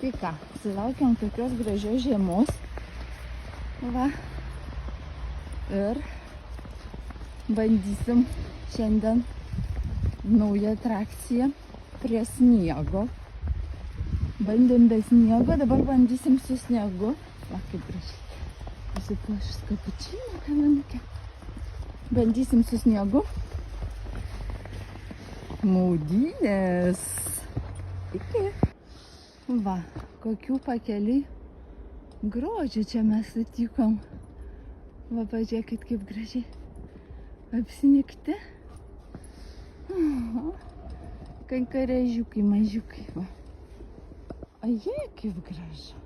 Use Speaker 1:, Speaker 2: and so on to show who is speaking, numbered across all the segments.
Speaker 1: Tai ką, sulaukiam tokios gražios žiemos. Va. Ir bandysim šiandien naują atrakciją prie sniego. Bandėm be sniego, dabar bandysim su sniegu. Va, kaip gražiai. Pasipuošus kapučino kavinukę. Bandysim su sniegu. Maudynės. Iki. Va, kokių pakeliai grožių čia mes sutikom. Va, pažiūrėkit, kaip gražiai apsinikti. Kankarėžiukai, mažiukai, va. Ajai, kaip gražu.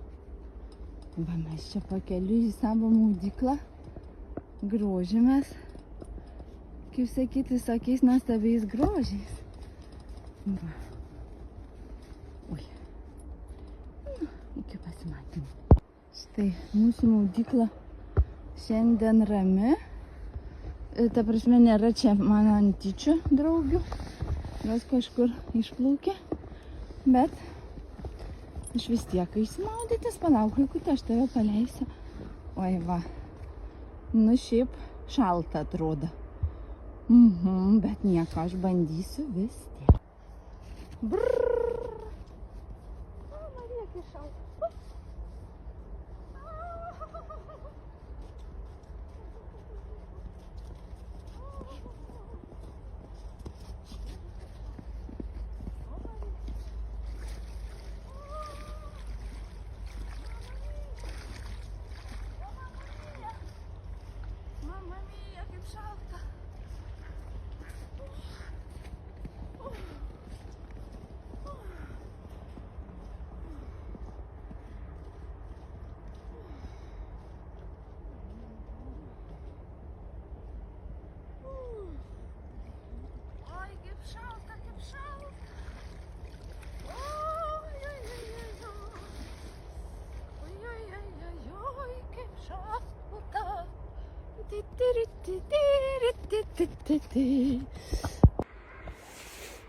Speaker 1: Va, mes čia pakeliui į savo maudyklą grožimės, kaip sakyti, visokiais nuostabiais grožiais. Va. Ui. Nu, iki pasimatymų. Štai, mūsų maudykla šiandien rami. Ta prasme, nėra čia mano antyčių draugių. Jos kažkur išplaukė. Bet aš vis tiek išsimaudytis, palauk, vaikutė, aš tave paleisiu. Oi, va. Nu, šiaip šalta atrodo. Bet nieko, aš bandysiu vis tiek. Brrrr. O, Marija, kaip šalta. Mama mia, kaip šalta. Oi, kaip šalta, kaip šalta. Oi, kaip šalta.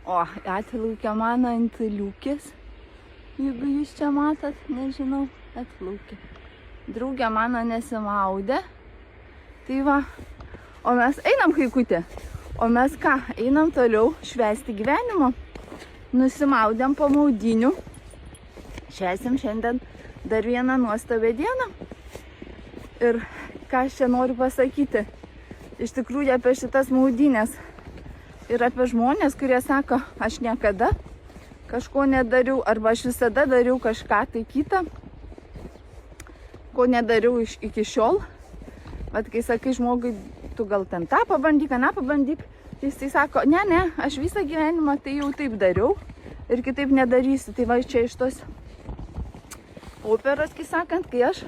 Speaker 1: O, atplaukė mano antiliukės. Jeigu jūs čia matot, nežinau, atplaukė. Draugė mano nesimaudė. Tai va, o mes einam, Kaikutė. O mes ką, einam toliau švęsti gyvenimo. Nusimaudėm po maudynių. Švęsim šiandien dar vieną nuostabią dieną. Ir ką aš čia noriu pasakyti, iš tikrųjų apie šitas maudynės ir apie žmonės, kurie sako, aš niekada kažko nedariau, arba aš visada dariau kažką tai kitą, ko nedariau iki šiol. Bet kai sakai žmogui, tu gal ten tą pabandyk, aną pabandyk, jis tai sako, ne, aš visą gyvenimą tai jau taip dariau ir kitaip nedarysiu. Tai va čia iš tos operos, kai sakant, kai aš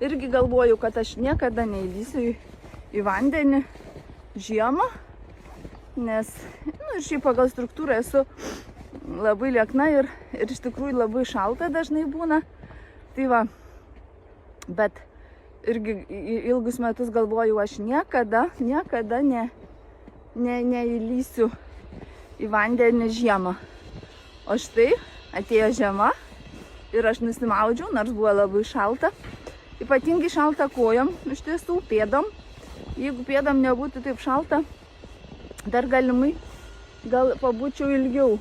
Speaker 1: irgi galvoju, kad aš niekada neįlysiu į vandenį žiemą, nes ir šiaip pagal struktūrą esu labai liekna ir iš tikrųjų labai šalta dažnai būna. Tai va, bet irgi ilgus metus galvoju, aš niekada neįlysiu į vandenį žiemą. O štai atėjo žiema ir aš nusimaudžiau, nors buvo labai šalta. Ypatingai šalta kojom, iš tiesų pėdom. Jeigu pėdom nebūtų taip šalta, dar galimai gal pabūčiau ilgiau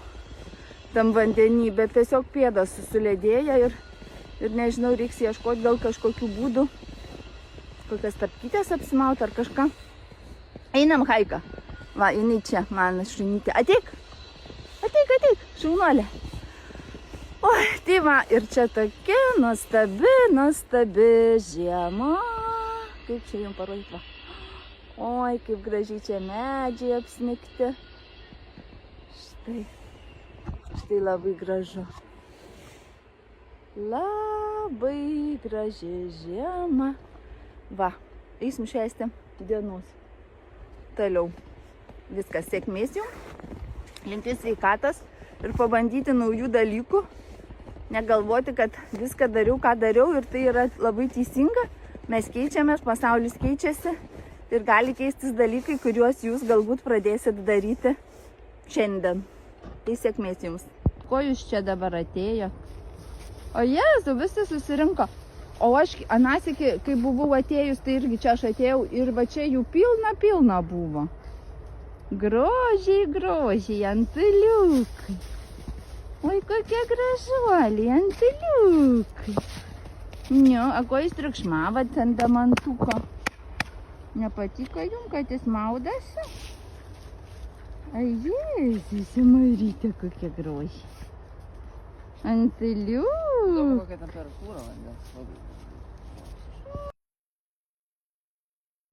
Speaker 1: tam vandenį, bet tiesiog pėdas suledėja ir nežinau, reiks ieškoti gal kažkokių būdų, kokias tapkytės apsimauti ar kažką. Einam, Haika. Va, jinai čia, mano šunytė. Ateik, šaunuolė. Oi, tai va, ir čia tokia nuostabi žiema. Kaip čia jums parodyti, va. Oi, kaip gražiai čia medžiai apsnigti. Štai labai gražu. Labai graži žiema. Va, eisim švęsti dienos. Toliau. Viskas, sėkmės jums. Linkiu sveikatos ir pabandyti naujų dalykų. Negalvoti, kad viską dariau, ką dariau ir tai yra labai teisinga. Mes keičiamės, pasaulis keičiasi ir gali keistis dalykai, kuriuos jūs galbūt pradėsit daryti šiandien. Tai sėkmės jums. Ko jūs čia dabar atėjo? O Jėzu, visi susirinko. O aš anasikį, kai buvau atėjus, tai irgi čia aš atėjau ir va čia jų pilna buvo. Grožiai, antiliukai. Oi, kokie gražuoliai, antiliukai. A ko jūs triukšmavot ant damantuko? Nepatiko jums, kad jis maudasi? Ai, Jėzus, Marytė, kokie grožiai. Antiliukai.
Speaker 2: Kokia temperatūra vandens.